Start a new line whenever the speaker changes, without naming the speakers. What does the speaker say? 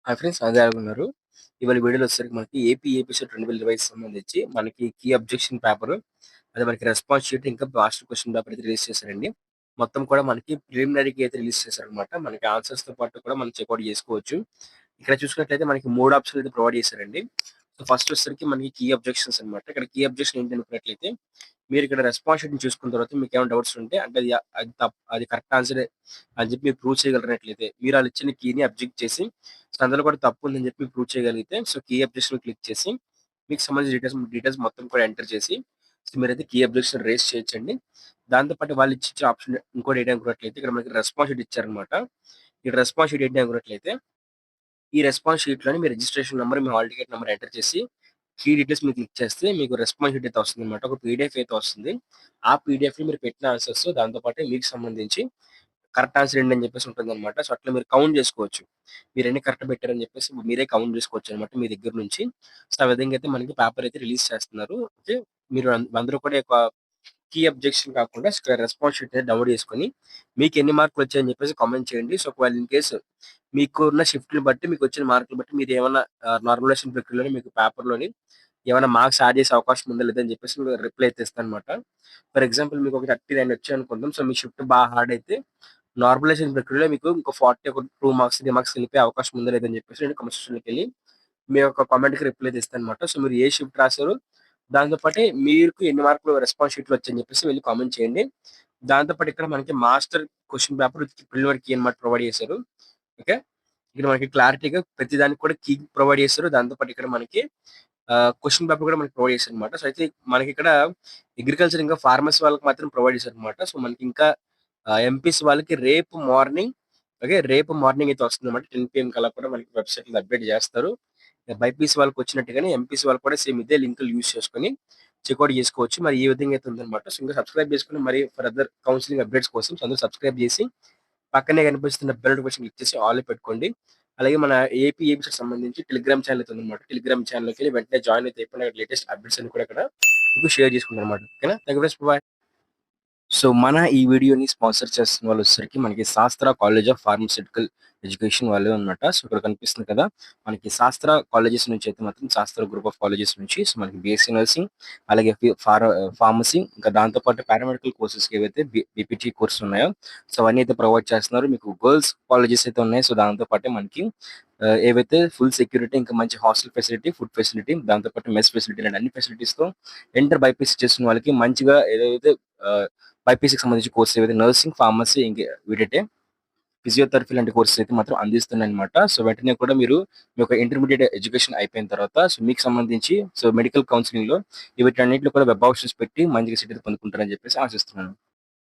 Hi friends అందరూ ఎలాగున్నారు? ఇవాళ వీడియోలో వచ్చేసరికి మనకి ఏపీసెట్ 2020 సంబంధించి మనకి కీ అబ్జెక్షన్ పేపర్, అదే మనకి రెస్పాన్స్ షీట్ ఇంకా పాస్ట్ క్వెషన్ పేపర్ అయితే రిలీజ్ చేశారండి. మొత్తం కూడా మనకి ప్రిలిమినరీకి అయితే రిలీజ్ చేశారనమాట. మనకి ఆన్సర్స్‌తో పాటు కూడా మనం చెక్‌ఔట్ చేసుకోవచ్చు. ఇక్కడ చూసుకున్నట్లయితే మనకి 3 ఆప్షన్లు అయితే ప్రొవైడ్ చేశారండి. సో, ఫస్ట్ వచ్చేసరికి మనకి కీ అబ్జెక్షన్స్ అనమాట. ఇక్కడ కీ అబ్జెక్షన్ ఏంటి అనుకున్నట్లయితే మీరు ఇక్కడ రెస్పాన్స్ షీట్‌ని చూసుకున్న తర్వాత మీకేమైనా డౌట్స్ ఉంటే అంటే అది కరెక్ట్ ఆన్సరే అని చెప్పి మీరు ప్రూవ్ చేయగలిగినట్లయితే మీరు ఆళ్ళు ఇచ్చిన కీని అబ్జెక్ట్ చేసి సో, అందులో కూడా తప్పు ఉందని చెప్పి ప్రూవ్ చేయగలిగితే సో, కీ అబ్జెక్షన్ క్లిక్ చేసి మీకు సంబంధించిన డీటెయిల్స్ మొత్తం కూడా ఎంటర్ చేసి సో, మీరైతే కీ అబ్జెక్షన్ రైజ్ చేయొచ్చండి. దాంతో పాటు వాళ్ళు ఇచ్చిన ఆప్షన్ ఇంకోటి ఏంటి అనుకున్నట్లయితే ఇక్కడ మనకి రెస్పాన్స్ షీట్ ఇచ్చారనమాట. ఈ రెస్పాన్స్ షీట్ ఏంటి అనుకున్నట్లయితే ఈ రెస్పాన్స్ షీట్‌లోని మీ రిజిస్ట్రేషన్ నంబర్, మీ హాల్ టికెట్ నంబర్ ఎంటర్ చేసి కీ డీటెయిల్స్ మీద క్లిక్ చేస్తే మీకు రెస్పాన్స్ షీట్ అయితే వస్తుందన్నమాట. ఒక పీడీఎఫ్ అయితే వస్తుంది. ఆ పీడీఎఫ్‌లో మీరు పెట్టిన ఆన్సర్స్ దాంతో పాటు మీకు సంబంధించి కరెక్ట్ ఆన్సర్ ఏంటి అని చెప్పేసి ఉంటుందన్నమాట. సో, అట్లా మీరు కౌంట్ చేసుకోవచ్చు. మీరు ఎన్ని కరెక్ట్ పెట్టారని చెప్పేసి మీరే కౌంట్ చేసుకోవచ్చన్నమాట మీ దగ్గర నుంచి. సో, ఆ విధంగా అయితే మనకి పేపర్ అయితే రిలీజ్ చేస్తున్నారు. ఓకే. మీరు అందరూ కూడా ఒక కీ అబ్జెక్షన్ కాకుండా రెస్పాన్స్ షీట్ అనేది డౌన్‌లోడ్ చేసుకొని మీకు ఎన్ని మార్కులు వచ్చాయని చెప్పేసి కామెంట్ చేయండి. సో, ఒకవేళ ఇన్ కేస్ మీకున్న షిఫ్ట్‌ని బట్టి మీకొచ్చిన మార్కులు బట్టి మీరేమన్నా నార్మలైజేషన్ ప్రక్రియలోని మీకు పేపర్‌లోని ఏమైనా మార్క్స్ యాడ్ చేసే అవకాశం ఉందా లేదా అని చెప్పేసి రిప్లై అయితే ఇస్తానన్నమాట. ఫర్ ఎగ్జాంపుల్ మీకు ఒక 39 వచ్చాయనుకుందాం. సో, మీ షిఫ్ట్ బాగా హార్డ్ అయితే నార్మలైజేషన్ ప్రక్రియలో మీకు ఇంకో 40 ఒక 2 మార్క్స్, 3 మార్క్స్ వెళ్ళిపోయే అవకాశం ఉందా లేదా అని చెప్పేసి నేను కామెంట్ సెక్షన్‌లోకెళ్ళి మీ యొక్క కామెంట్‌కి రిప్లై అయితే ఇస్తానన్నమాట. సో, మీరు ఏ షిఫ్ట్ రాసారో దాంతో పాటే మీకు ఎన్ని మార్కులు రెస్పాన్స్ షీట్‌లో వచ్చాయని చెప్పేసి వెళ్లి కామెంట్ చేయండి. దాంతో పాటు ఇక్కడ మనకి master question paper with preliminary key అన్నమాట ప్రొవైడ్ చేశారు. ఓకే. ఇక్కడ మనకి క్లారిటీగా ప్రతి దానికి కూడా కీ ప్రొవైడ్ చేశారు. దాంతో పాటు ఇక్కడ మనకి క్వెషన్ పేపర్ కూడా మనకి ప్రొవైడ్ చేశారన్నమాట. సో, అయితే మనకిక్కడ అగ్రికల్చర్ ఇంకా ఫార్మసీ వాళ్ళకి మాత్రం ప్రొవైడ్ చేశారన్నమాట. సో, మనకి ఇంకా ఎంపీసీ వాళ్ళకి రేపు మార్నింగ్ ఓకే. రేపు మార్నింగ్ అయితే వస్తుందన్నమాట. 10 పీఎం కల్లా కూడా మనకి వెబ్‌సైట్‌లో అప్డేట్ చేస్తారు. బైపీసీ వాళ్ళకొచ్చినట్టుగానే ఎంపీసీ వాళ్ళు కూడా సేమ్ ఇదే లింకులు యూజ్ చేసుకొని చెక్‌ఔట్ చేసుకోవచ్చు. మరి ఈ విధంగా అయితే ఉందన్నమాట. సో, ఇంకా సబ్స్క్రైబ్ చేసుకొని మరి ఫర్దర్ కౌన్సెలింగ్ అప్డేట్స్ కోసం సో, అందరూ సబ్స్క్రైబ్ చేసి పక్కనే కనిపిస్తున్న బెల్ నోటిఫికేషన్ క్లిక్ చేసి ఆల్‌లో పెట్టుకోండి. అలాగే మన ఏపీఎస్‌కి సంబంధించి టెలిగ్రామ్ ఛానెల్ అయితే ఉందన్నమాట. టెలిగ్రామ్ ఛానెల్‌లోకెళ్ళి వెంటనే జాయిన్ అయితే అయిపోయిన లేటెస్ట్ అప్డేట్స్ అన్ని కూడా అక్కడ మీకు షేర్ చేసుకుంటానన్నమాట. ఓకేనా? Thank you friends. Bye. So, మన ఈ వీడియోని స్పాన్సర్ చేస్తున్న వాళ్ళొచ్చేసరికి మనకి శాస్త్ర కాలేజ్ ఆఫ్ ఫార్మాస్యూటికల్ ఎడ్యుకేషన్ వాళ్ళే అన్నమాట. సో, ఇక్కడ కనిపిస్తుంది కదా! మనకి శాస్త్ర కాలేజెస్ నుంచి అయితే మాత్రం శాస్త్ర గ్రూప్ ఆఫ్ కాలేజెస్ నుంచి సో, మనకి బీఎస్సీ నర్సింగ్ అలాగే ఫార్మసీ ఇంకా దాంతో పాటు పారామెడికల్ కోర్సెస్‌కి ఏవైతే బీపీటీ కోర్సెస్ ఉన్నాయో సో, అవన్నీ అయితే ప్రొవైడ్ చేస్తున్నారు. మీకు గర్ల్స్ కాలేజెస్ అయితే ఉన్నాయి. సో, దాంతో పాటే మనకి ఏవైతే ఫుల్ సెక్యూరిటీ ఇంకా మంచి హాస్టల్ ఫెసిలిటీ, ఫుడ్ ఫెసిలిటీ దాంతో పాటు మెస్ ఫెసిలిటీ ఇలాంటి అన్ని ఫెసిలిటీస్‌తో ఇంటర్ బైపీసీ చేస్తున్న వాళ్ళకి మంచిగా ఏదైతే ఆహ్, బైపీసీకి సంబంధించిన కోర్సెస్ ఏవైతే నర్సింగ్, ఫార్మసీ వీటంటే ఫిజియోథెరపీ లాంటి కోర్సెస్ అయితే మాత్రం అందిస్తున్నాయన్నమాట. సో, వెంటనే కూడా మీరు మీ యొక్క ఇంటర్మీడియేట్ ఎడ్యుకేషన్ అయిపోయిన తర్వాత సో, మీకు సంబంధించి సో, మెడికల్ కౌన్సెలింగ్‌లో వీటన్నిటిలో కూడా వెబ్ ఆప్షన్స్ పెట్టి మంచిగా సీట్ అయితే పొందుకుంటారని చెప్పేసి ఆశిస్తున్నాను.